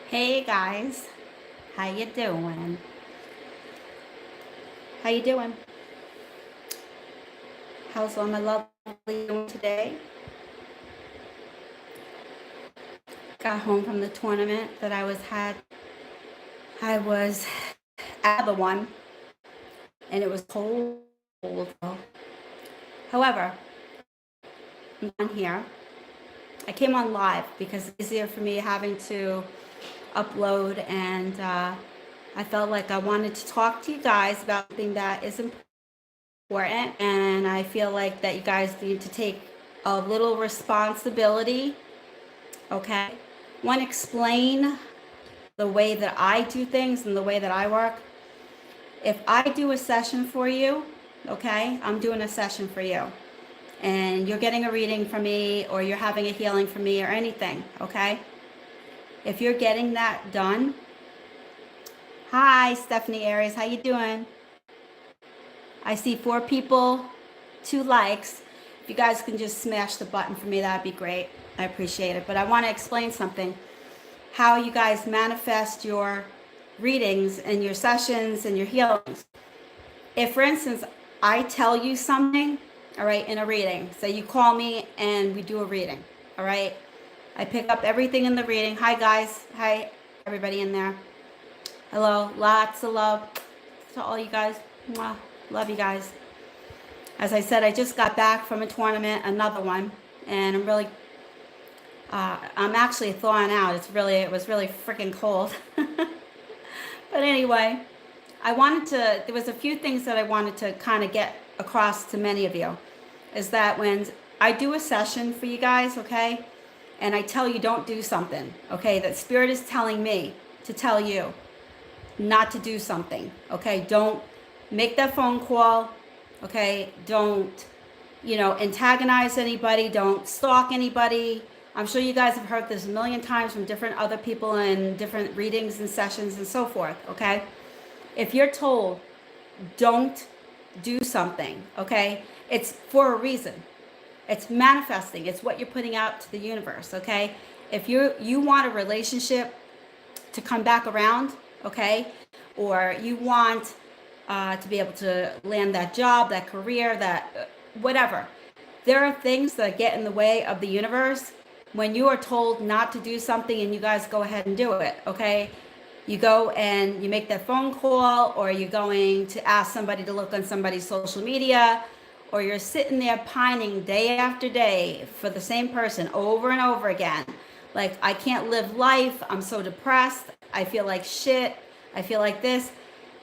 Hey guys, how you doing? How you doing? How's all my lovely doing today? Got home from the tournament that I was at the one, and it was cold. However, I'm on here. I came on live because it's easier for me having to upload, and I felt like I wanted to talk to you guys about something that is important, and I feel like that you guys need to take a little responsibility. Okay, want to explain the way that I do things and the way that I work. If I do a session for you, okay, I'm doing a session for you, and you're getting a reading from me, or you're having a healing from me, or anything, okay? If you're getting that done, hi Stephanie Aries, how you doing? I see 4 people, 2 likes. If you guys can just smash the button for me, that'd be great. I appreciate it. But I want to explain something. How you guys manifest your readings and your sessions and your healings. If, for instance, I tell you something, all right, in a reading, so you call me and we do a reading, all right, I pick up everything in the reading. Hi guys, hi everybody in there. Hello, lots of love to all you guys. Mwah. Love you guys. As I said, I just got back from a tournament, another one, and I'm actually thawing out. It was really freaking cold. But anyway, there was a few things that I wanted to kind of get across to many of you. Is that when I do a session for you guys, okay, and I tell you don't do something, okay, that Spirit is telling me to tell you not to do something, okay, don't make that phone call, okay, don't, antagonize anybody, don't stalk anybody. I'm sure you guys have heard this a million times from different other people in different readings and sessions and so forth, okay? If you're told don't do something, okay, it's for a reason. It's manifesting. It's what you're putting out to the universe, okay? If you want a relationship to come back around, okay, or you want to be able to land that job, that career, that whatever. There are things that get in the way of the universe when you are told not to do something and you guys go ahead and do it, okay? You go and you make that phone call, or you're going to ask somebody to look on somebody's social media, or you're sitting there pining day after day for the same person over and over again. Like, I can't live life. I'm so depressed. I feel like shit. I feel like this.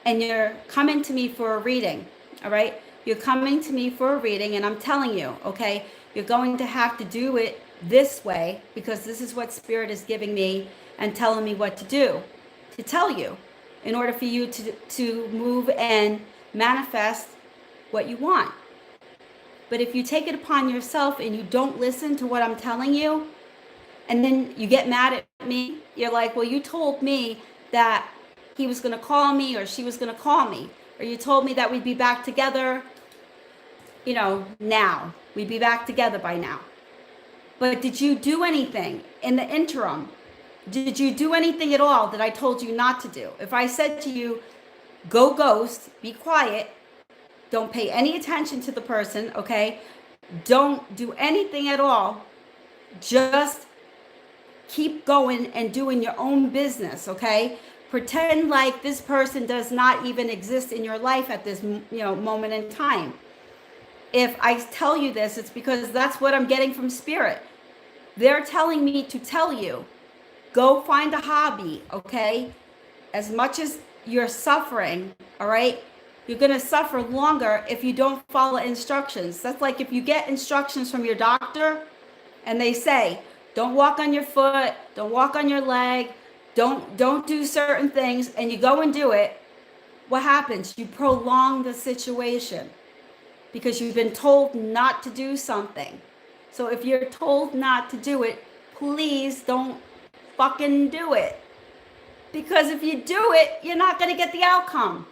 And you're coming to me for a reading, all right? You're coming to me for a reading, and I'm telling you, okay, you're going to have to do it this way because this is what Spirit is giving me and telling me what to do, to tell you, in order for you to move and manifest what you want. But if you take it upon yourself and you don't listen to what I'm telling you, and then you get mad at me, you're like, well, you told me that he was going to call me, or she was going to call me, or you told me that we'd be back together, now. We'd be back together by now. But did you do anything in the interim? Did you do anything at all that I told you not to do? If I said to you, go ghost, be quiet, don't pay any attention to the person, okay? Don't do anything at all. Just keep going and doing your own business, okay? Pretend like this person does not even exist in your life at this, moment in time. If I tell you this, it's because that's what I'm getting from Spirit. They're telling me to tell you, go find a hobby, okay? As much as you're suffering, all right, you're going to suffer longer if you don't follow instructions. That's like if you get instructions from your doctor and they say, don't walk on your foot, don't walk on your leg, don't do certain things, and you go and do it. What happens? You prolong the situation because you've been told not to do something. So if you're told not to do it, please don't fucking do it. Because if you do it, you're not going to get the outcome.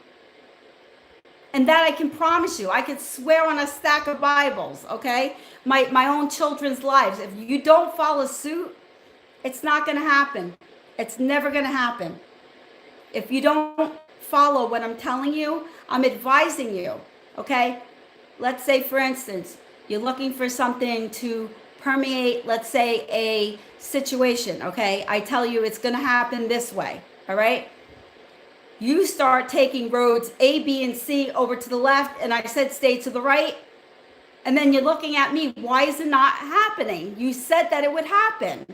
And that I can promise you. I could swear on a stack of Bibles, okay? My own children's lives. If you don't follow suit, it's not going to happen. It's never going to happen. If you don't follow what I'm telling you, I'm advising you, okay? Let's say, for instance, you're looking for something to permeate, let's say, a situation, okay? I tell you it's going to happen this way, all right? You start taking roads A, B, and C over to the left, and I said stay to the right. And then you're looking at me, why is it not happening? You said that it would happen.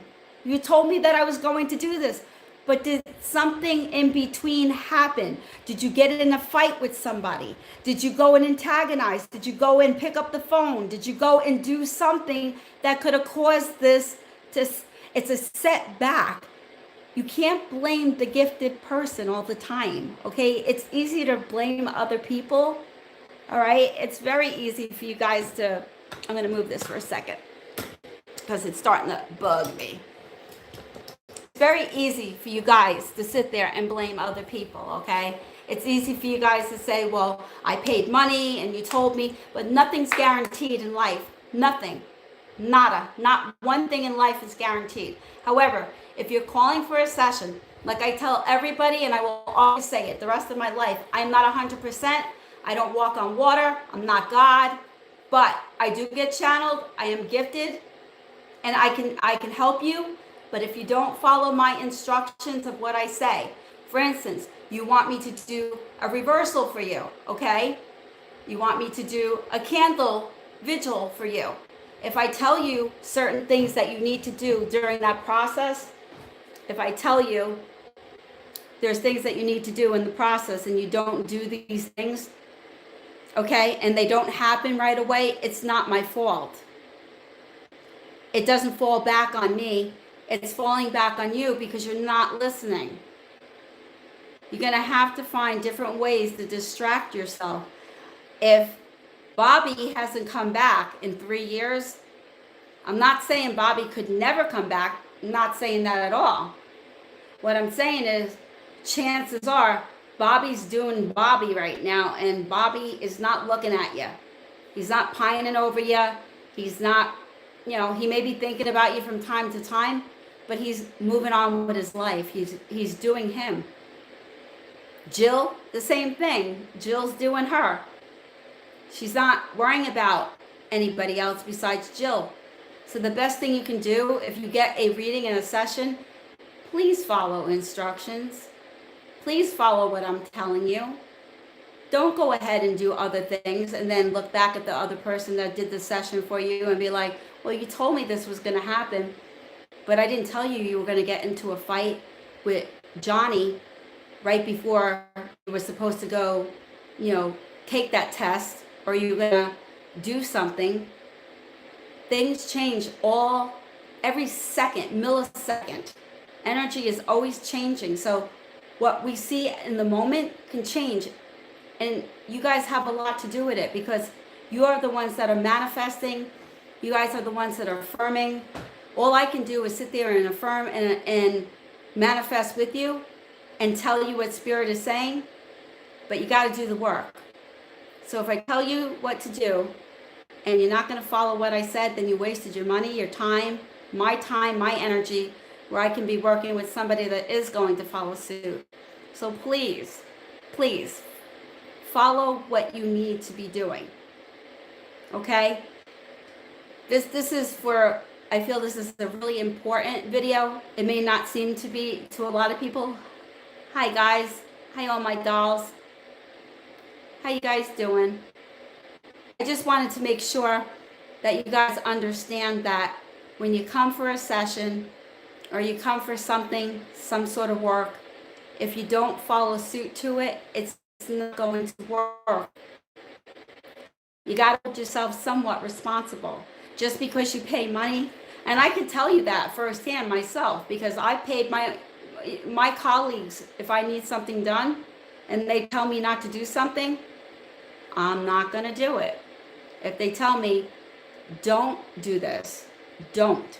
You told me that I was going to do this. But did something in between happen? Did you get in a fight with somebody? Did you go and antagonize? Did you go and pick up the phone? Did you go and do something that could have caused this to, it's a setback. You can't blame the gifted person all the time, okay? It's easy to blame other people, all right? It's very easy for you guys to, I'm gonna move this for a second because it's starting to bug me. Very easy for you guys to sit there and blame other people, okay? It's easy for you guys to say, well, I paid money and you told me, but nothing's guaranteed in life. Nothing. Nada. Not one thing in life is guaranteed. However, if you're calling for a session, like I tell everybody, and I will always say it the rest of my life, I'm not 100%. I don't walk on water. I'm not God, but I do get channeled. I am gifted, and I can help you. But if you don't follow my instructions of what I say, for instance, you want me to do a reversal for you, okay? You want me to do a candle vigil for you. If I tell you certain things that you need to do during that process, if I tell you there's things that you need to do in the process and you don't do these things, okay, and they don't happen right away, it's not my fault. It doesn't fall back on me. It's falling back on you because you're not listening. You're going to have to find different ways to distract yourself. If Bobby hasn't come back in 3 years, I'm not saying Bobby could never come back. I'm not saying that at all. What I'm saying is chances are Bobby's doing Bobby right now, and Bobby is not looking at you. He's not pining over you. He's not, you know, he may be thinking about you from time to time, but he's moving on with his life. He's doing him. Jill, the same thing. Jill's doing her. She's not worrying about anybody else besides Jill. So the best thing you can do if you get a reading in a session, please follow instructions. Please follow what I'm telling you. Don't go ahead and do other things and then look back at the other person that did the session for you and be like, well, you told me this was going to happen, but I didn't tell you were going to get into a fight with Johnny right before you were supposed to go, you know, take that test, or you're going to do something. Things change every second, millisecond. Energy is always changing. So what we see in the moment can change. And you guys have a lot to do with it because you are the ones that are manifesting. You guys are the ones that are affirming. All I can do is sit there and affirm and manifest with you and tell you what Spirit is saying. But you got to do the work. So if I tell you what to do and you're not going to follow what I said, then you wasted your money, your time, my energy, where I can be working with somebody that is going to follow suit. So please, please follow what you need to be doing. Okay? This is for, I feel this is a really important video. It may not seem to be to a lot of people. Hi guys. Hi all my dolls. How you guys doing? I just wanted to make sure that you guys understand that when you come for a session or you come for something, some sort of work, if you don't follow suit to it, it's not going to work. You got to hold yourself somewhat responsible. Just because you pay money, and I can tell you that firsthand myself, because I paid my colleagues, if I need something done and they tell me not to do something, I'm not going to do it. If they tell me, don't do this, don't.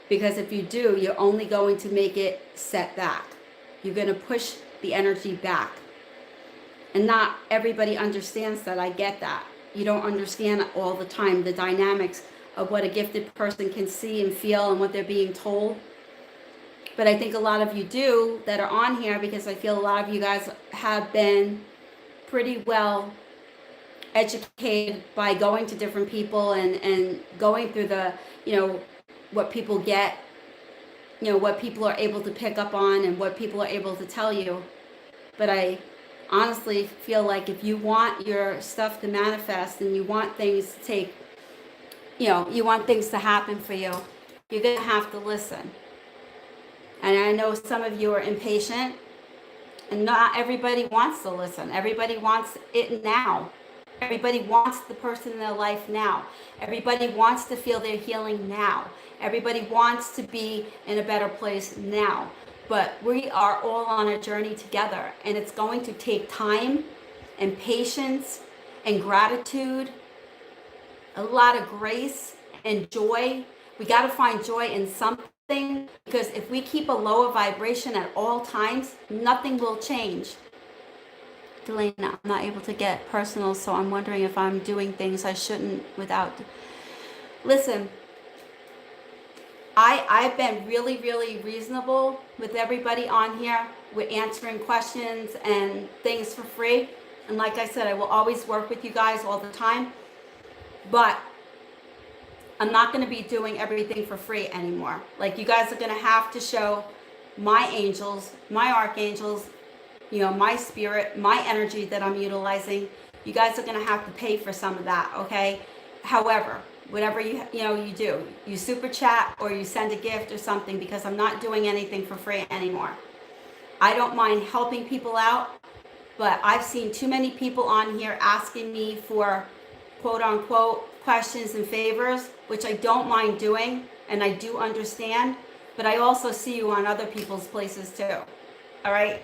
Because if you do, you're only going to make it set back. You're going to push the energy back. And not everybody understands that. I get that. You don't understand all the time the dynamics of what a gifted person can see and feel and what they're being told. But I think a lot of you do that are on here, because I feel a lot of you guys have been pretty well educated by going to different people and going through the, what people get, what people are able to pick up on and what people are able to tell you. But I honestly feel like if you want your stuff to manifest and you want things to take, you want things to happen for you, you're going to have to listen. And I know some of you are impatient, and not everybody wants to listen. Everybody wants it now. Everybody wants the person in their life now. Everybody wants to feel their healing now. Everybody wants to be in a better place now. But we are all on a journey together, and it's going to take time and patience and gratitude, a lot of grace and joy. We got to find joy in something, because if we keep a lower vibration at all times, nothing will change. Delana, I'm not able to get personal, so I'm wondering if I'm doing things I shouldn't without. Listen, I've been really, really reasonable with everybody on here. We're answering questions and things for free. And like I said, I will always work with you guys all the time. But I'm not going to be doing everything for free anymore. Like, you guys are going to have to show my angels, my archangels, my spirit, my energy that I'm utilizing. You guys are going to have to pay for some of that, okay? However, whatever you do, you super chat or you send a gift or something, because I'm not doing anything for free anymore. I don't mind helping people out, but I've seen too many people on here asking me for quote unquote questions and favors, which I don't mind doing, and I do understand, but I also see you on other people's places too. All right?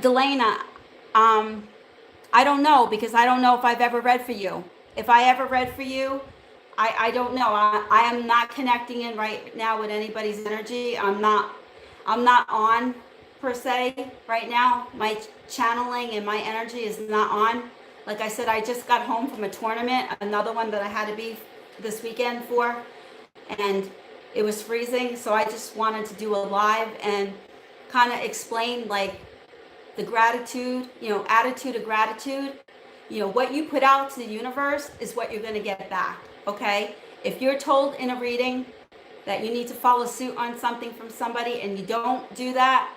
Delana, I don't know, because I don't know if I've ever read for you. If I ever read for you, I don't know. I am not connecting in right now with anybody's energy. I'm not on per se right now. My channeling and my energy is not on. Like I said, I just got home from a tournament, another one that I had to be this weekend for, and it was freezing. So I just wanted to do a live and kind of explain, like, the gratitude, attitude of gratitude. What you put out to the universe is what you're going to get back, okay? If you're told in a reading that you need to follow suit on something from somebody and you don't do that,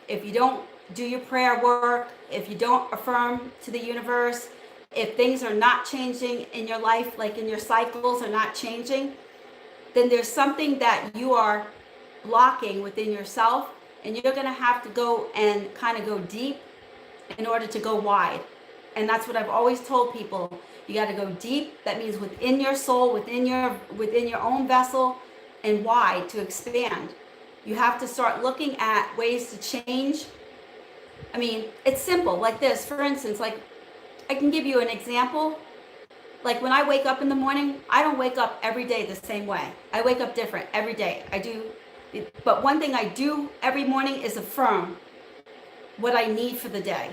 if you don't do your prayer work, if you don't affirm to the universe, if things are not changing in your life, like in your cycles are not changing, then there's something that you are blocking within yourself. And you're going to have to go and kind of go deep in order to go wide. And that's what I've always told people. You got to go deep. That means within your soul, within your own vessel, and wide to expand. You have to start looking at ways to change. I mean, it's simple like this. For instance, like, I can give you an example. Like, when I wake up in the morning, I don't wake up every day the same way. I wake up different every day. I do. But one thing I do every morning is affirm what I need for the day,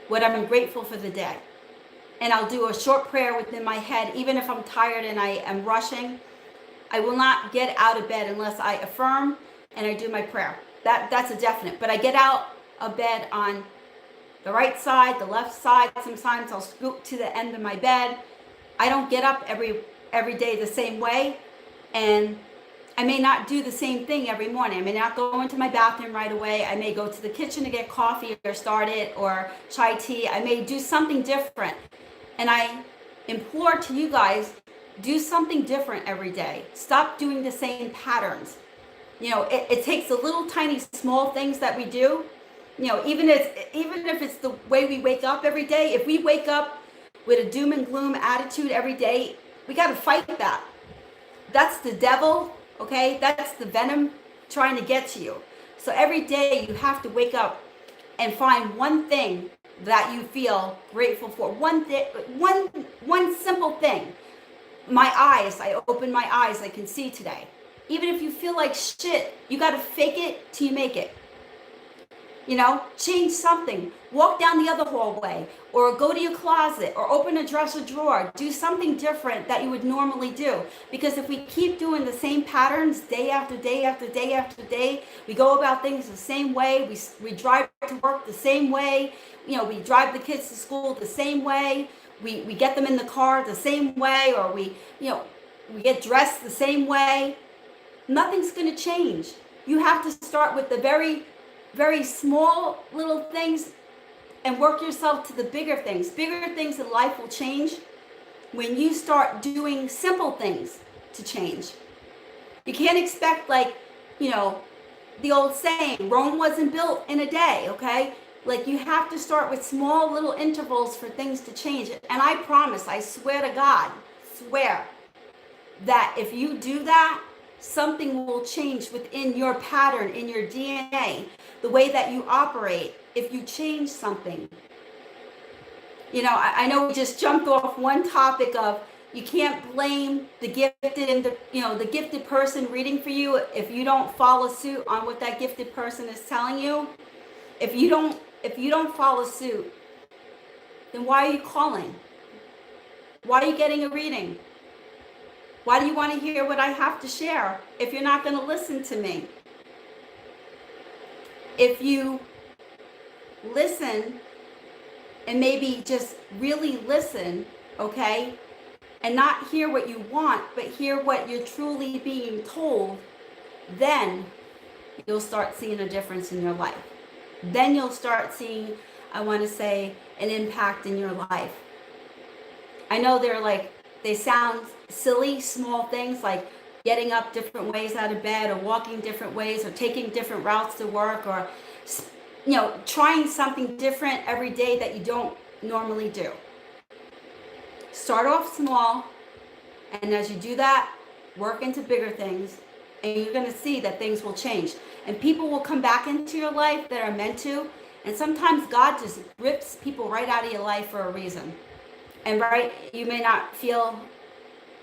what I'm grateful for the day. And I'll do a short prayer within my head, even if I'm tired and I am rushing. I will not get out of bed unless I affirm and I do my prayer. That's a definite. But I get out of bed on the right side, the left side. Sometimes I'll scoot to the end of my bed. I don't get up every day the same way. And I may not do the same thing every morning. I may not go into my bathroom right away. I may go to the kitchen to get coffee or start it, or chai tea. I may do something different. And I implore to you guys, do something different every day. Stop doing the same patterns. It takes the little tiny small things that we do. Even if it's the way we wake up every day. If we wake up with a doom and gloom attitude every day, we got to fight that. That's the devil. Okay, that's the venom trying to get to you. So every day you have to wake up and find one thing that you feel grateful for. One simple thing. My eyes, I open my eyes, I can see today. Even if you feel like shit, you got to fake it till you make it. Change something. Walk down the other hallway, or go to your closet, or open a dresser drawer. Do something different that you would normally do. Because if we keep doing the same patterns day after day after day after day, we go about things the same way. We drive to work the same way. We drive the kids to school the same way. We get them in the car the same way, or we get dressed the same way. Nothing's going to change. You have to start with the very, very small little things and work yourself to the bigger things. Bigger things in life will change when you start doing simple things to change. You can't expect, the old saying, Rome wasn't built in a day, okay? You have to start with small little intervals for things to change. And I promise, I swear to God, that if you do that, something will change within your pattern, in your DNA, the way that you operate, if you change something. I know we just jumped off one topic of you can't blame the gifted and the gifted person reading for you if you don't follow suit on what that gifted person is telling you. If you don't follow suit, then why are you calling? Why are you getting a reading? Why do you want to hear what I have to share if you're not going to listen to me? If you listen and maybe just really listen, okay, and not hear what you want, but hear what you're truly being told, then you'll start seeing a difference in your life. Then you'll start seeing, I want to say, an impact in your life. I know they sound silly, small things like getting up different ways out of bed, or walking different ways, or taking different routes to work, or trying something different every day that you don't normally do. Start off small, and as you do that, work into bigger things, and you're going to see that things will change. And people will come back into your life that are meant to, and sometimes God just rips people right out of your life for a reason. And you may not feel,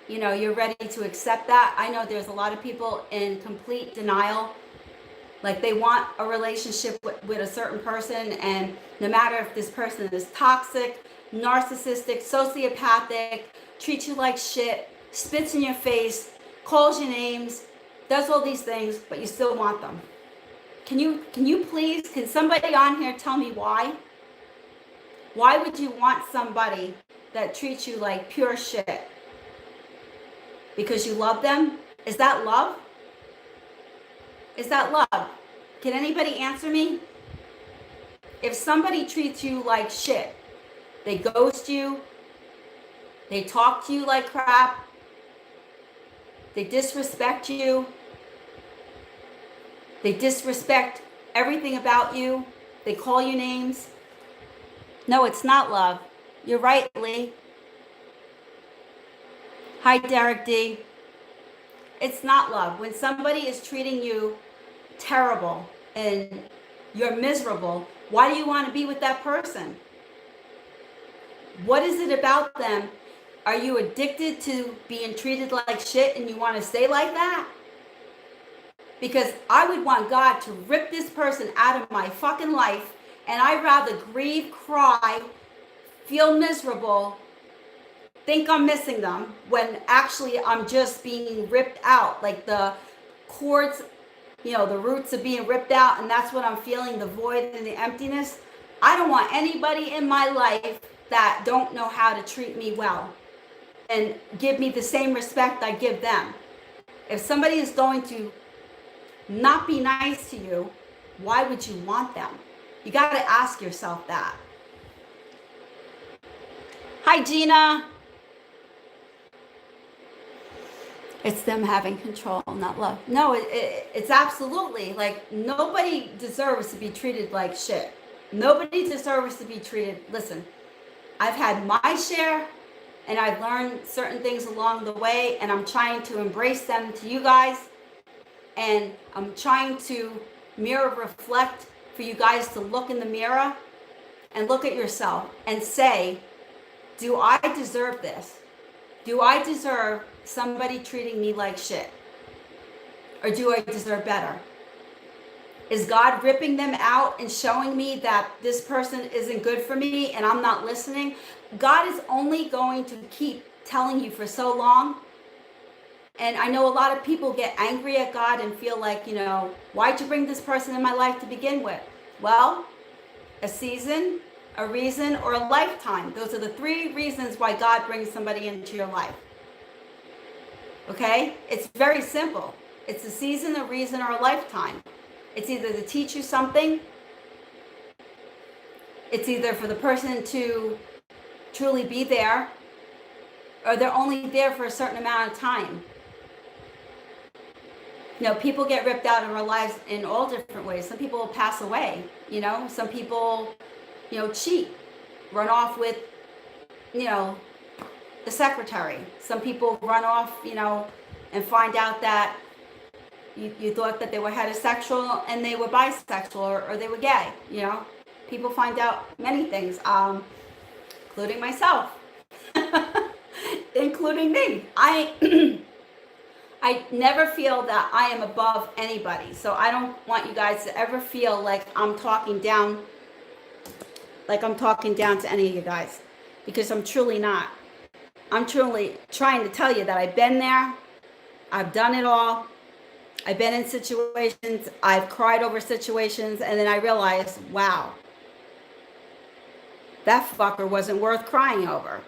you're ready to accept that. I know there's a lot of people in complete denial. They want a relationship with a certain person, and no matter if this person is toxic, narcissistic, sociopathic, treats you like shit, spits in your face, calls you names, does all these things, but you still want them. Can somebody on here tell me why? Why would you want somebody that treats you like pure shit? Because you love them? Is that love? Is that love? Can anybody answer me? If somebody treats you like shit, they ghost you, they talk to you like crap, they disrespect you, they disrespect everything about you, they call you names. No, it's not love. You're right, Lee. Hi, Derek D. It's not love. When somebody is treating you terrible and you're miserable, why do you want to be with that person? What is it about them? Are you addicted to being treated like shit and you want to stay like that? Because I would want God to rip this person out of my fucking life, and I'd rather grieve, cry, feel miserable, think I'm missing them, when actually I'm just being ripped out. The cords, the roots are being ripped out, and that's what I'm feeling, the void and the emptiness. I don't want anybody in my life that don't know how to treat me well and give me the same respect I give them. If somebody is going to not be nice to you, why would you want them? You got to ask yourself that. Hi, Gina. It's them having control, not love. No, it's absolutely nobody deserves to be treated like shit. Nobody deserves to be treated. Listen, I've had my share, and I've learned certain things along the way, and I'm trying to embrace them to you guys. And I'm trying to mirror reflect for you guys to look in the mirror and look at yourself and say, do I deserve this? Do I deserve somebody treating me like shit? Or do I deserve better? Is God ripping them out and showing me that this person isn't good for me and I'm not listening? God is only going to keep telling you for so long. And I know a lot of people get angry at God and feel like, why'd you bring this person in my life to begin with? Well, a season, a reason, or a lifetime. Those are the three reasons why God brings somebody into your life. Okay? It's very simple. It's a season, a reason, or a lifetime. It's either to teach you something. It's either for the person to truly be there, or they're only there for a certain amount of time. People get ripped out of our lives in all different ways. Some people pass away, some people, cheat, run off with, the secretary. Some people run off, and find out that you thought that they were heterosexual and they were bisexual or they were gay, People find out many things, including myself, including me. I never feel that I am above anybody. So I don't want you guys to ever feel like I'm talking down to any of you guys, because I'm truly not. I'm truly trying to tell you that I've been there. I've done it all. I've been in situations. I've cried over situations. And then I realized, wow, that fucker wasn't worth crying over.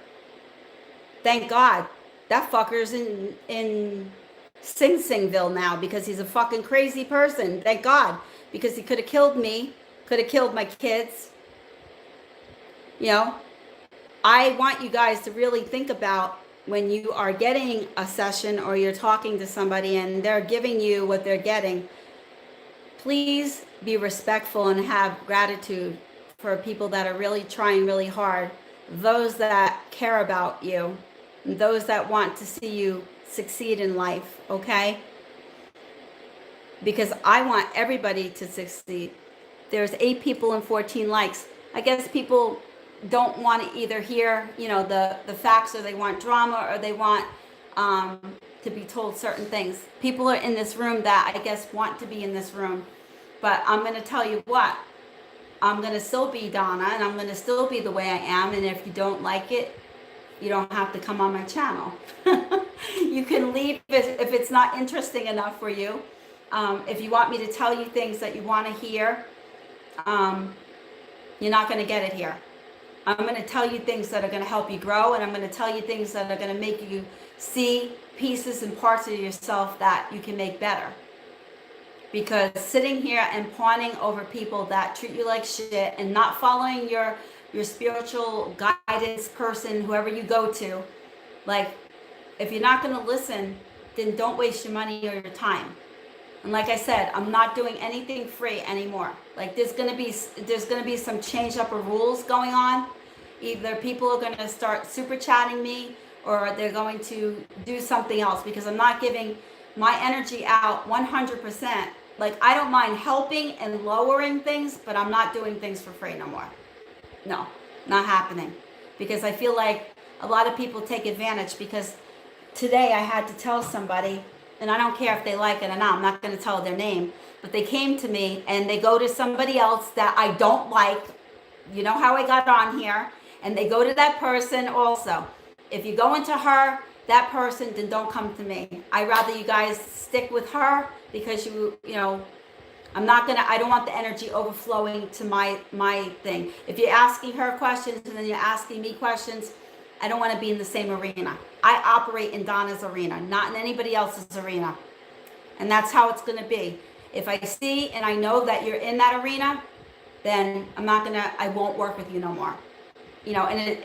Thank God that fucker's in Sing Singville now, because he's a fucking crazy person. Thank God, because he could have killed me, could have killed my kids. I want you guys to really think about when you are getting a session or you're talking to somebody and they're giving you what they're getting. Please be respectful and have gratitude for people that are really trying really hard, those that care about you, those that want to see you succeed in life, okay? Because I want everybody to succeed. There's 8 people and 14 likes. I guess people don't want to either hear, the facts, or they want drama, or they want to be told certain things. People are in this room that I guess want to be in this room. But I'm going to tell you what, I'm going to still be Donna, and I'm going to still be the way I am. And if you don't like it, you don't have to come on my channel. You can leave if it's not interesting enough for you. If you want me to tell you things that you want to hear, you're not going to get it here. I'm going to tell you things that are going to help you grow, and I'm going to tell you things that are going to make you see pieces and parts of yourself that you can make better. Because sitting here and pawning over people that treat you like shit and not following your spiritual guidance person, whoever you go to, like, if you're not going to listen, then don't waste your money or your time. And like I said, I'm not doing anything free anymore. Like, there's going to be some change up of rules going on. Either people are going to start super chatting me, or they're going to do something else, because I'm not giving my energy out 100%. Like, I don't mind helping and lowering things, but I'm not doing things for free no more. No, not happening. Because I feel like a lot of people take advantage, because today I had to tell somebody, and I don't care if they like it or not, I'm not going to tell their name, but they came to me and they go to somebody else that I don't like. You know how I got on here, and they go to that person also. If you go into her, that person, then don't come to me. I'd rather you guys stick with her, because you know, I don't want the energy overflowing to my thing. If you're asking her questions and then you're asking me questions, I don't want to be in the same arena. I operate in Donna's arena, not in anybody else's arena. And that's how it's going to be. If I see and I know that you're in that arena, then I won't work with you no more. You know, and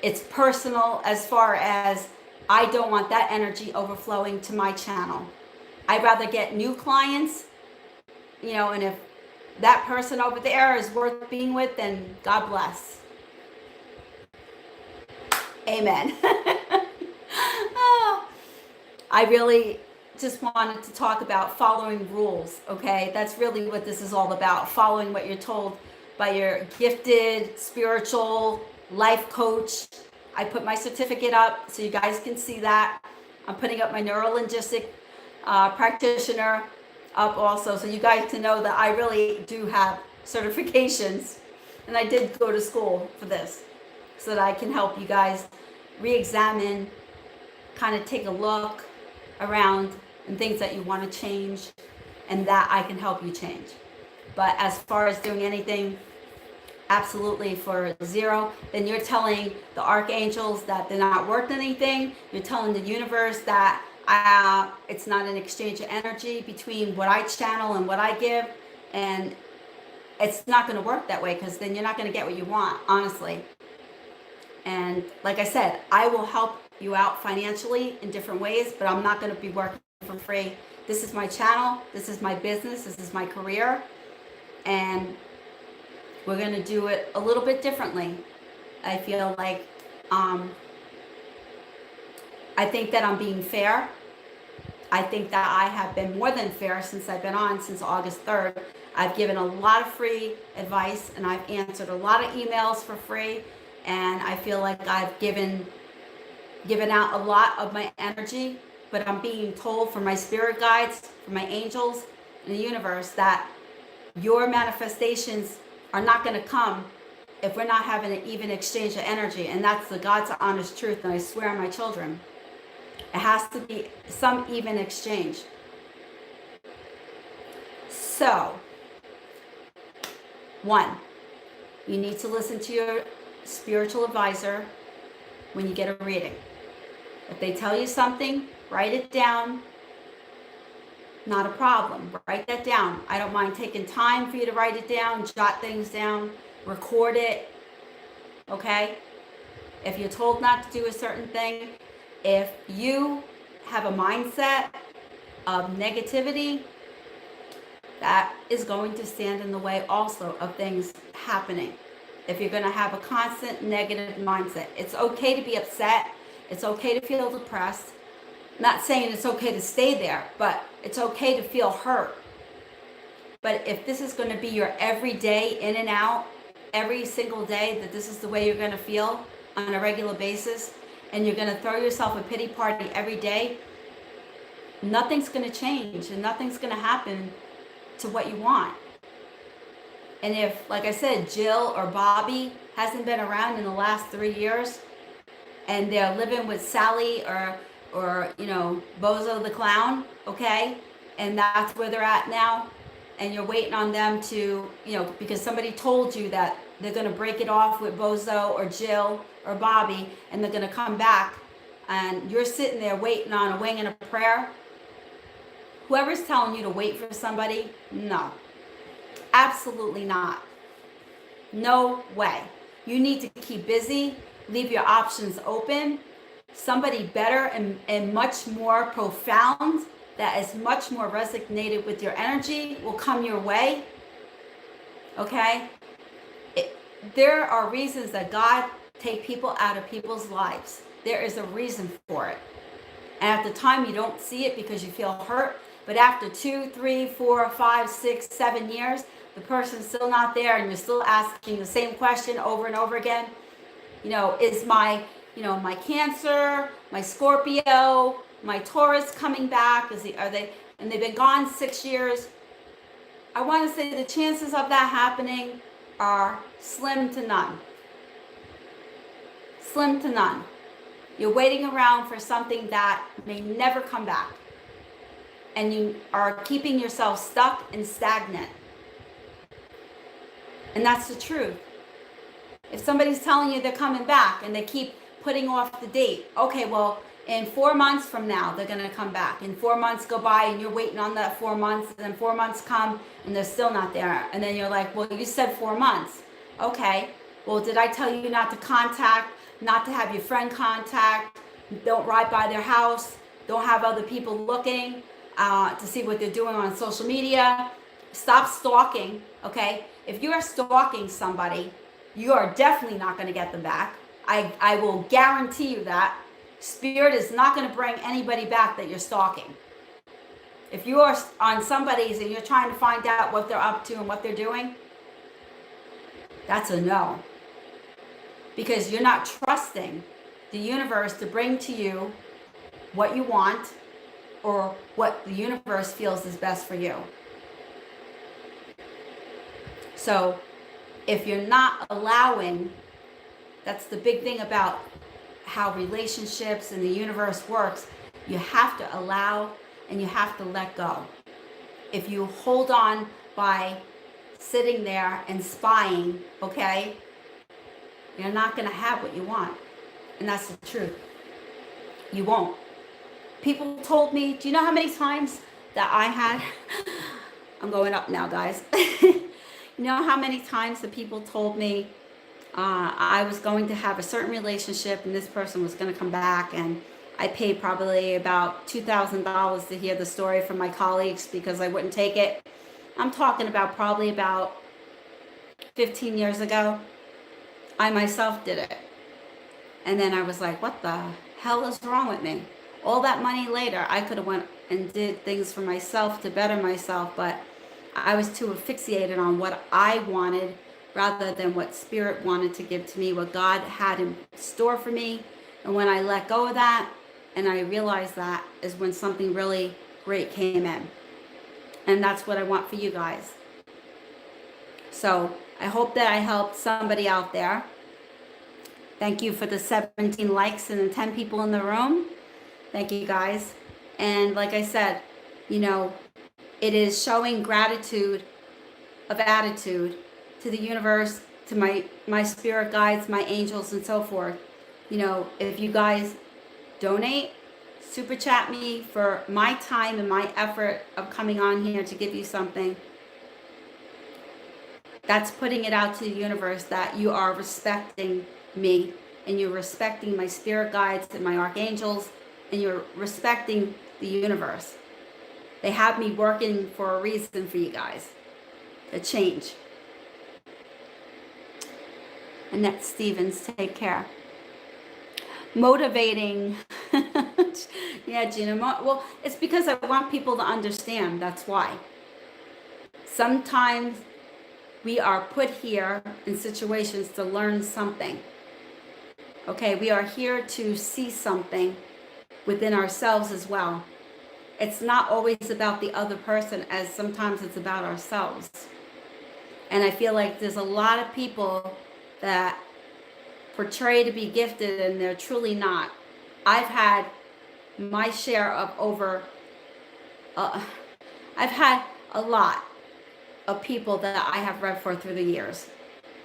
it's personal, as far as I don't want that energy overflowing to my channel. I'd rather get new clients, you know, and if that person over there is worth being with, then God bless. Amen. I really just wanted to talk about following rules, okay? That's really what this is all about, following what you're told by your gifted, spiritual life coach. I put my certificate up so you guys can see that. I'm putting up my neurolinguistic practitioner up also, so you guys can know that I really do have certifications, and I did go to school for this, so that I can help you guys re-examine, kind of take a look around and things that you want to change, and that I can help you change. But as far as doing anything absolutely for zero, then you're telling the archangels that they're not worth anything. You're telling the universe that it's not an exchange of energy between what I channel and what I give, and it's not going to work that way, because then you're not going to get what you want, honestly. And like I said, I will help you out financially in different ways, but I'm not going to be working for free. This is my channel, this is my business, this is my career, and we're going to do it a little bit differently. I feel like I think that I'm being fair. I think that I have been more than fair since I've been on, since August 3rd. I've given a lot of free advice, and I've answered a lot of emails for free, and I feel like I've given out a lot of my energy, but I'm being told from my spirit guides, from my angels in the universe, that your manifestations are not going to come if we're not having an even exchange of energy. And that's the God's honest truth, and I swear on my children. It has to be some even exchange. So, 1, you need to listen to your spiritual advisor when you get a reading. If they tell you something, write it down. Not a problem. Write that down. I don't mind taking time for you to write it down, jot things down, record it. Okay? If you're told not to do a certain thing, if you have a mindset of negativity, that is going to stand in the way also of things happening. If you're going to have a constant negative mindset, it's okay to be upset. It's okay to feel depressed. I'm not saying it's okay to stay there, but it's okay to feel hurt. But if this is going to be your everyday in and out, every single day, that this is the way you're going to feel on a regular basis, and you're going to throw yourself a pity party every day, nothing's going to change, and nothing's going to happen to what you want. And if, like I said, Jill or Bobby hasn't been around in the last 3 years, and they're living with Sally or Bozo the clown, okay, and that's where they're at now, and you're waiting on them to, because somebody told you that they're going to break it off with Bozo or Jill or Bobby, and they're going to come back, and you're sitting there waiting on a wing and a prayer. Whoever's telling you to wait for somebody, no, absolutely not. No way. You need to keep busy, leave your options open. Somebody better and much more profound, that is much more resonated with your energy, will come your way. Okay? There are reasons that God take people out of people's lives. There is a reason for it. And at the time you don't see it because you feel hurt, but after 2, 3, 4, 5, 6, 7 years, the person's still not there, and you're still asking the same question over and over again. Is my Cancer, my Scorpio, my Taurus coming back? And they've been gone 6 years. I want to say the chances of that happening are slim to none. Slim to none. You're waiting around for something that may never come back. And you are keeping yourself stuck and stagnant. And that's the truth. If somebody's telling you they're coming back and they keep putting off the date, okay, well, in 4 months from now, they're going to come back. And 4 months go by and you're waiting on that 4 months, and then 4 months come and they're still not there. And then you're like, well, you said 4 months. Okay, well, did I tell you not to have your friend contact, don't ride by their house, don't have other people looking to see what they're doing on social media? Stop stalking, okay? If you are stalking somebody, you are definitely not going to get them back. I will guarantee you that. Spirit is not going to bring anybody back that you're stalking. If you are on somebody's and you're trying to find out what they're up to and what they're doing, that's a no. Because you're not trusting the universe to bring to you what you want, or what the universe feels is best for you. So if you're not allowing, that's the big thing about how relationships and the universe works. You have to allow and you have to let go. If you hold on by sitting there and spying, okay, you're not going to have what you want. And that's the truth. You won't. People told me, do you know how many times that I had, I'm going up now, guys. You know how many times that people told me I was going to have a certain relationship and this person was going to come back, and I paid probably about $2,000 to hear the story from my colleagues because I wouldn't take it. I'm talking about probably about 15 years ago. I myself did it. And then I was like, what the hell is wrong with me? All that money later, I could have went and did things for myself to better myself, but I was too asphyxiated on what I wanted rather than what Spirit wanted to give to me, what God had in store for me. And when I let go of that, and I realized that, is when something really great came in. And that's what I want for you guys. So I hope that I helped somebody out there. Thank you for the 17 likes and the 10 people in the room. Thank you, guys. And like I said, you know, it is showing gratitude of attitude to the universe, to my spirit guides, my angels, and so forth. You know, if you guys donate, super chat me for my time and my effort of coming on here to give you something, that's putting it out to the universe that you are respecting me, and you're respecting my spirit guides and my archangels, and you're respecting the universe. They have me working for a reason for you guys to change. Annette Stevens, take care. Motivating. Yeah, Gina. Well, it's because I want people to understand. That's why. Sometimes we are put here in situations to learn something. Okay, we are here to see something within ourselves as well. It's not always about the other person, as sometimes it's about ourselves. And I feel like there's a lot of people that portray to be gifted and they're truly not. I've had my share of I've had a lot of people that I have read for through the years.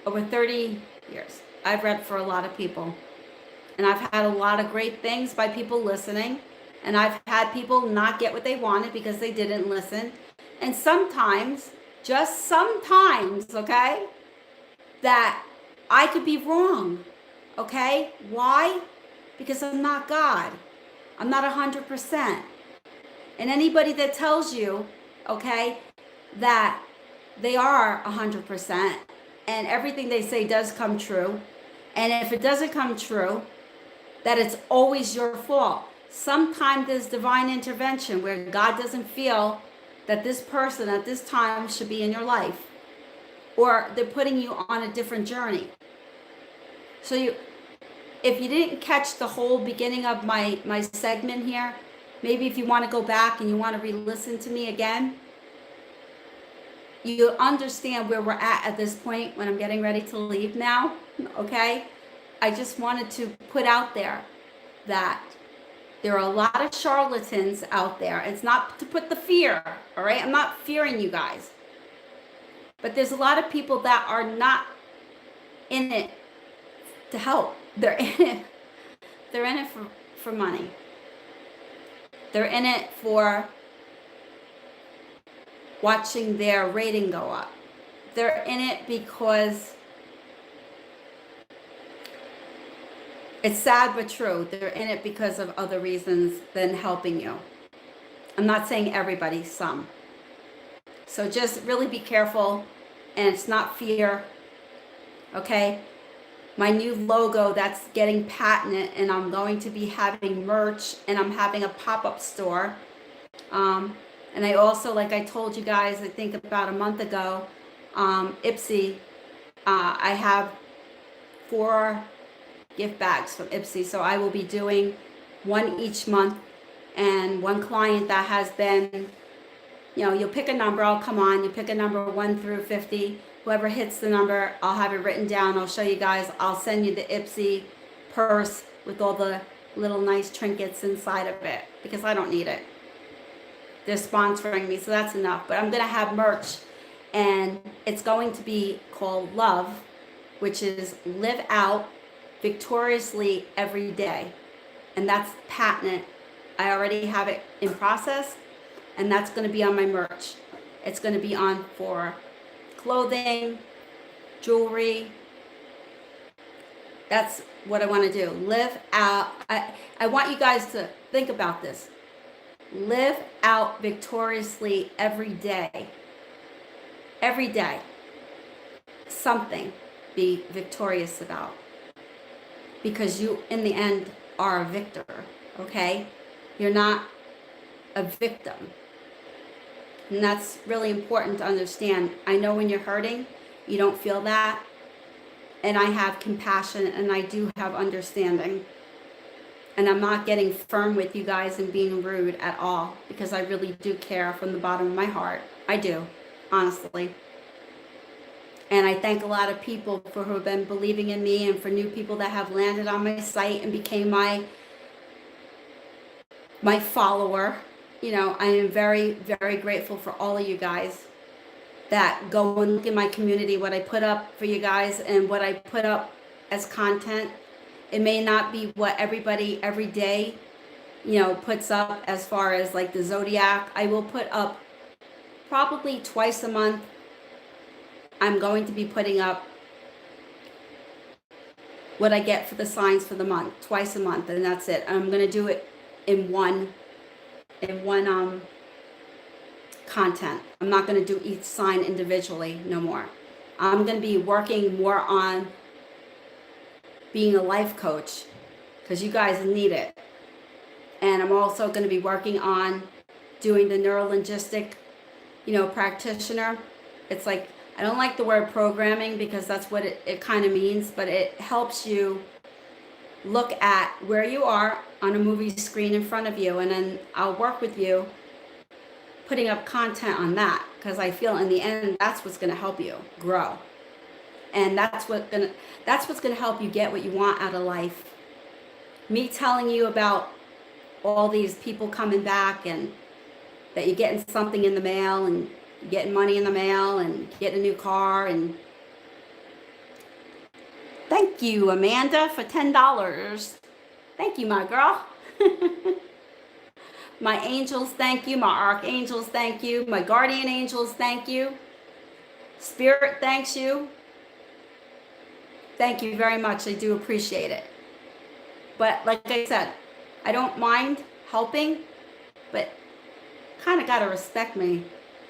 Over 30 years, I've read for a lot of people. And I've had a lot of great things by people listening. And I've had people not get what they wanted because they didn't listen. And sometimes, just sometimes, okay, that I could be wrong, okay? Why? Because I'm not God. I'm not 100%. And anybody that tells you, okay, that they are 100% and everything they say does come true, and if it doesn't come true, that it's always your fault. Sometimes there's divine intervention where God doesn't feel that this person at this time should be in your life, or they're putting you on a different journey. So if you didn't catch the whole beginning of my segment here, maybe if you want to go back and you want to re-listen to me again, you understand where we're at this point when I'm getting ready to leave now, okay? I just wanted to put out there that there are a lot of charlatans out there. It's not to put the fear, all right? I'm not fearing you guys. But there's a lot of people that are not in it to help. They're in it for money. They're in it for watching their rating go up. They're in it because it's sad but true. They're in it because of other reasons than helping you. I'm not saying everybody, some. So just really be careful, and it's not fear, okay? My new logo, that's getting patented, and I'm going to be having merch, and I'm having a pop-up store. And I also, like I told you guys, I think about a month ago, Ipsy, I have 4 gift bags from Ipsy, so I will be doing one each month, and one client that has been, you'll pick a number, I'll come on, you pick a number 1 through 50. Whoever hits the number, I'll have it written down. I'll show you guys. I'll send you the Ipsy purse with all the little nice trinkets inside of it because I don't need it. They're sponsoring me, so that's enough. But I'm going to have merch, and it's going to be called Love, which is live out victoriously every day. And that's patented. I already have it in process, and that's going to be on my merch. It's going to be on for clothing, jewelry. That's what I want to do. Live out. I want you guys to think about this. Live out victoriously every day. Every day. Something be victorious about. Because you, in the end, are a victor. Okay? You're not a victim. And that's really important to understand. I know when you're hurting, you don't feel that. And I have compassion and I do have understanding. And I'm not getting firm with you guys and being rude at all, because I really do care from the bottom of my heart. I do, honestly. And I thank a lot of people who have been believing in me, and for new people that have landed on my site and became my follower. I am very, very grateful for all of you guys that go and look in my community, what I put up for you guys and what I put up as content. It may not be what everybody every day, puts up as far as like the zodiac. I will put up probably twice a month. I'm going to be putting up what I get for the signs for the month, twice a month, and that's it. I'm going to do it in one content. I'm not going to do each sign individually no more. I'm going to be working more on being a life coach because you guys need it. And I'm also going to be working on doing the neurolinguistic, practitioner. It's like, I don't like the word programming because that's what it kind of means, but it helps you look at where you are on a movie screen in front of you, and then I'll work with you putting up content on that, because I feel in the end that's what's going to help you grow, and that's what's going to help you get what you want out of life. Me telling you about all these people coming back and that you're getting something in the mail and you're getting money in the mail and getting a new car, and thank you, Amanda, for $10. Thank you, my girl. My angels, thank you. My archangels, thank you. My guardian angels, thank you. Spirit, thanks you. Thank you very much. I do appreciate it. But like I said, I don't mind helping, but kind of got to respect me,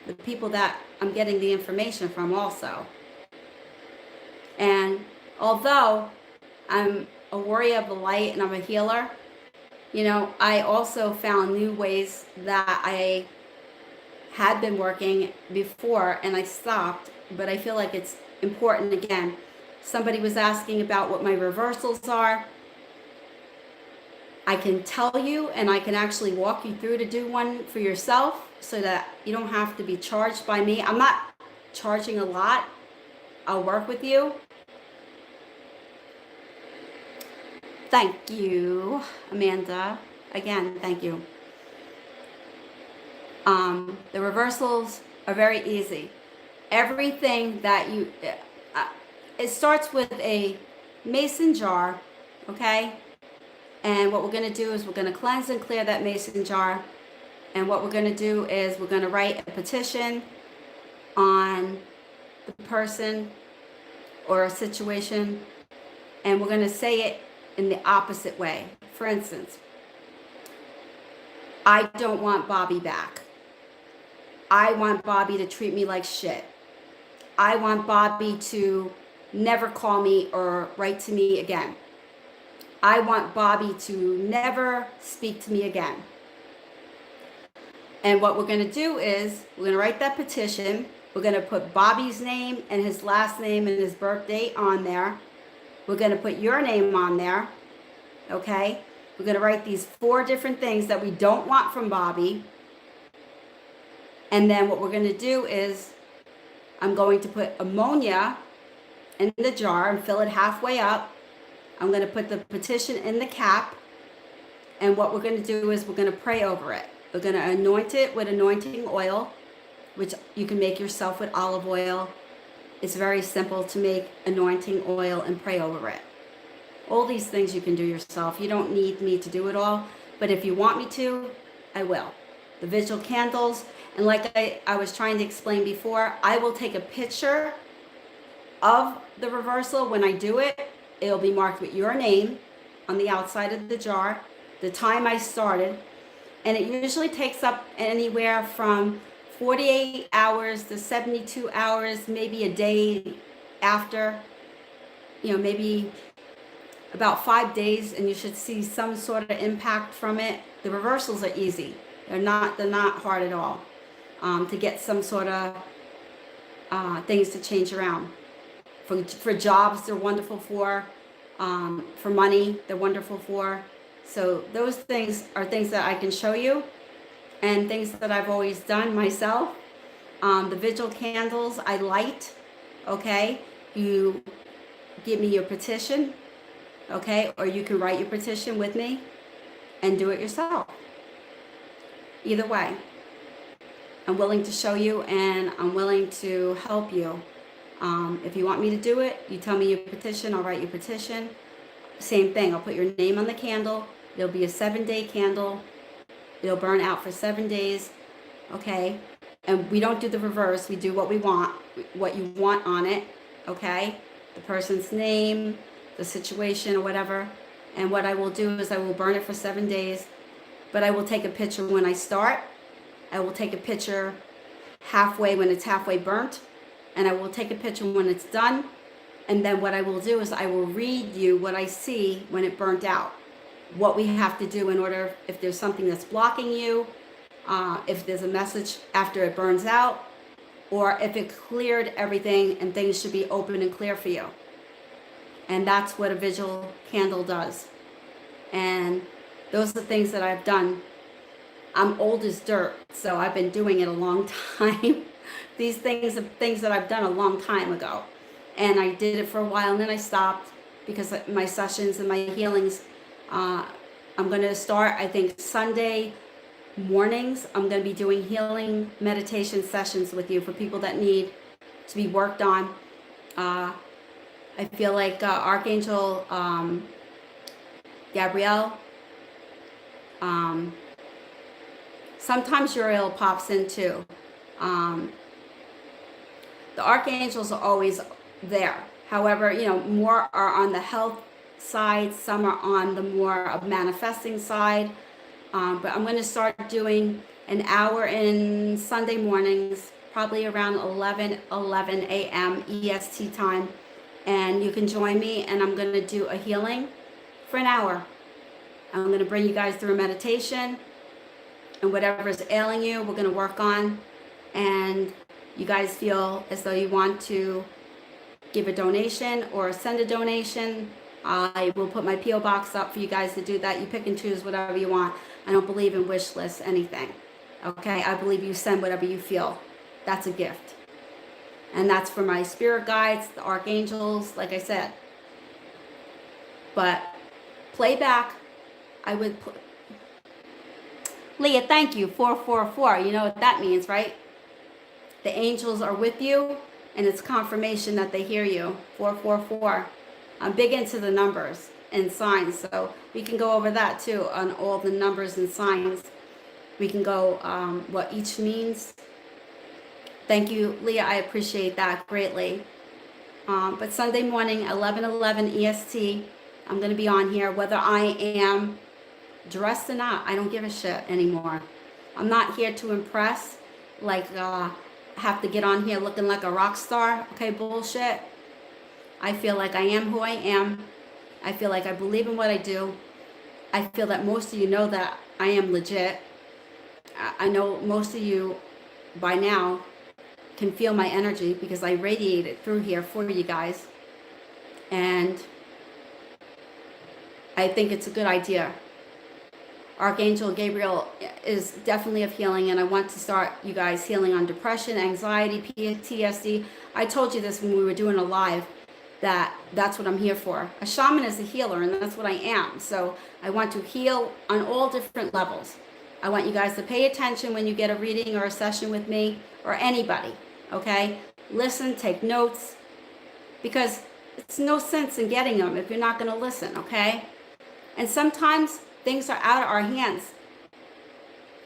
the people that I'm getting the information from also. And although I'm a warrior of the light and I'm a healer, I also found new ways that I had been working before and I stopped, but I feel like it's important again. Somebody was asking about what my reversals are. I can tell you, and I can actually walk you through to do one for yourself so that you don't have to be charged by me. I'm not charging a lot. I'll work with you. Thank you, Amanda. Again, thank you. The reversals are very easy. Everything that it starts with a mason jar, okay? And what we're going to do is we're going to cleanse and clear that mason jar. And what we're going to do is we're going to write a petition on the person or a situation, and we're going to say it in the opposite way. For instance, I don't want Bobby back. I want Bobby to treat me like shit. I want Bobby to never call me or write to me again. I want Bobby to never speak to me again. And what we're going to do is we're going to write that petition. We're going to put Bobby's name and his last name and his birth date on there. We're going to put your name on there, okay? We're going to write these 4 different things that we don't want from Bobby. And then what we're going to do is I'm going to put ammonia in the jar and fill it halfway up. I'm going to put the petition in the cap. And what we're going to do is we're going to pray over it. We're going to anoint it with anointing oil, which you can make yourself with olive oil. It's very simple to make anointing oil and pray over it. All these things you can do yourself. You don't need me to do it all. But if you want me to, I will. The vigil candles. And like I was trying to explain before, I will take a picture of the reversal when I do it. It'll be marked with your name on the outside of the jar, the time I started. And it usually takes up anywhere from 48 hours to 72 hours, maybe a day after, maybe about 5 days, and you should see some sort of impact from it. The reversals are easy. They're not hard at all. To get some sort of things to change around. For jobs, they're wonderful for money, they're wonderful for. So those things are things that I can show you, and things that I've always done myself. The vigil candles I light, okay? You give me your petition, okay? Or you can write your petition with me and do it yourself. Either way, I'm willing to show you, and I'm willing to help you. If you want me to do it, you tell me your petition, I'll write your petition. Same thing, I'll put your name on the candle. It'll be a 7-day candle. It'll burn out for 7 days, okay? And we don't do the reverse, we do what you want on it, okay? The person's name, the situation, or whatever. And what I will do is I will burn it for 7 days, but I will take a picture when I start. I will take a picture halfway when it's halfway burnt, and I will take a picture when it's done. And then what I will do is I will read you what I see when it burnt out, what we have to do in order, if there's something that's blocking you, if there's a message after it burns out, or if it cleared everything and things should be open and clear for you. And that's what a vigil candle does. And those are the things that I've done. I'm old as dirt, so I've been doing it a long time. These things are things that I've done a long time ago. And I did it for a while, and then I stopped because my sessions and my healings, I'm going to start, I think, Sunday mornings. I'm going to be doing healing meditation sessions with you for people that need to be worked on. I feel like Archangel Gabriel, sometimes Uriel pops in too. The archangels are always there. However, more are on the health side, some are on the more of manifesting side. But I'm going to start doing an hour in Sunday mornings, probably around 11 a.m. EST time. And you can join me, and I'm going to do a healing for an hour. I'm going to bring you guys through a meditation, and whatever is ailing you, we're going to work on. And you guys feel as though you want to give a donation or send a donation, I will put my P.O. box up for you guys to do that. You pick and choose whatever you want. I don't believe in wish lists, anything. Okay, I believe you send whatever you feel. That's a gift. And that's for my spirit guides, the archangels, like I said. But playback, I would Leah, thank you. 444. You know what that means, right? The angels are with you, and it's confirmation that they hear you. 444. I'm big into the numbers and signs, so we can go over that too on all the numbers and signs. We can go what each means. Thank you, Leah. I appreciate that greatly. But Sunday morning, 11:11 EST, I'm going to be on here, whether I am dressed or not. I don't give a shit anymore. I'm not here to impress, like have to get on here looking like a rock star. Okay, bullshit. I feel like I am who I am. I feel like I believe in what I do. I feel that most of you know that I am legit. I know most of you by now can feel my energy because I radiate it through here for you guys. And I think it's a good idea Archangel Gabriel is definitely of healing, and I want to start you guys healing on depression, anxiety, PTSD. I told you this when we were doing a live, that's what I'm here for. A shaman is a healer, and that's what I am. So I want to heal on all different levels. I want you guys to pay attention when you get a reading or a session with me or anybody, okay? Listen, take notes, because it's no sense in getting them if you're not going to listen, okay? And sometimes things are out of our hands.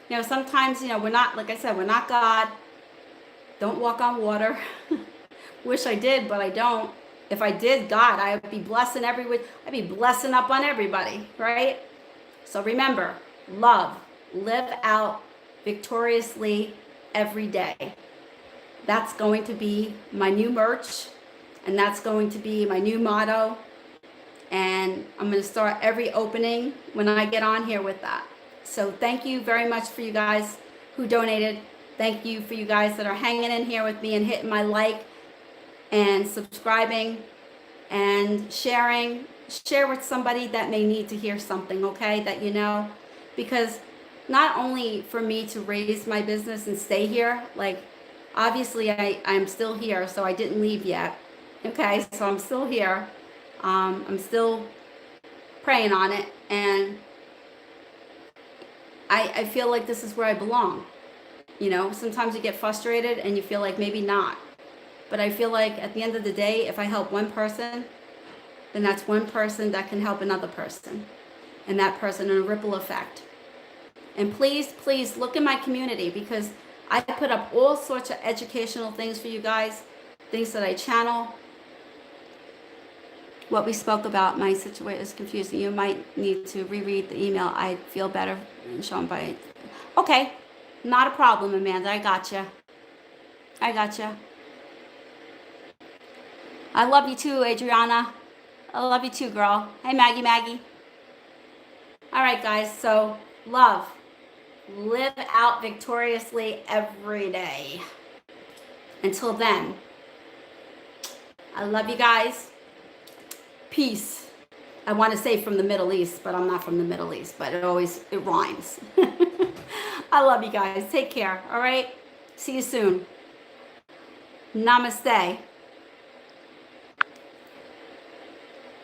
You know, sometimes, you know, we're not, like I said, we're not God. Don't walk on water. Wish I did, but I don't. If I did, God, I would be blessing I'd be blessing up on everybody, right? So remember, love, live out victoriously every day. That's going to be my new merch, and that's going to be my new motto. And I'm going to start every opening when I get on here with that. So thank you very much for you guys who donated. Thank you for you guys that are hanging in here with me and hitting my like and subscribing and sharing. Share with somebody that may need to hear something, okay, that you know. Because not only for me to raise my business and stay here, like obviously I'm still here, so I didn't leave yet. Okay, so I'm still here. I'm still praying on it, and I feel like this is where I belong. You know, sometimes you get frustrated and you feel like maybe not. But I feel like at the end of the day, if I help one person, then that's one person that can help another person. And that person in a ripple effect. And please, please look in my community, because I put up all sorts of educational things for you guys, things that I channel. What we spoke about, my situation is confusing. You might need to reread the email. I feel better and shown by. Okay, not a problem, Amanda. I gotcha. I gotcha. I love you too, Adriana. I love you too, girl. Hey, Maggie. All right, guys. So, love. Live out victoriously every day. Until then, I love you guys. Peace. I want to say from the Middle East, but I'm not from the Middle East, but it rhymes. I love you guys. Take care. All right. See you soon. Namaste.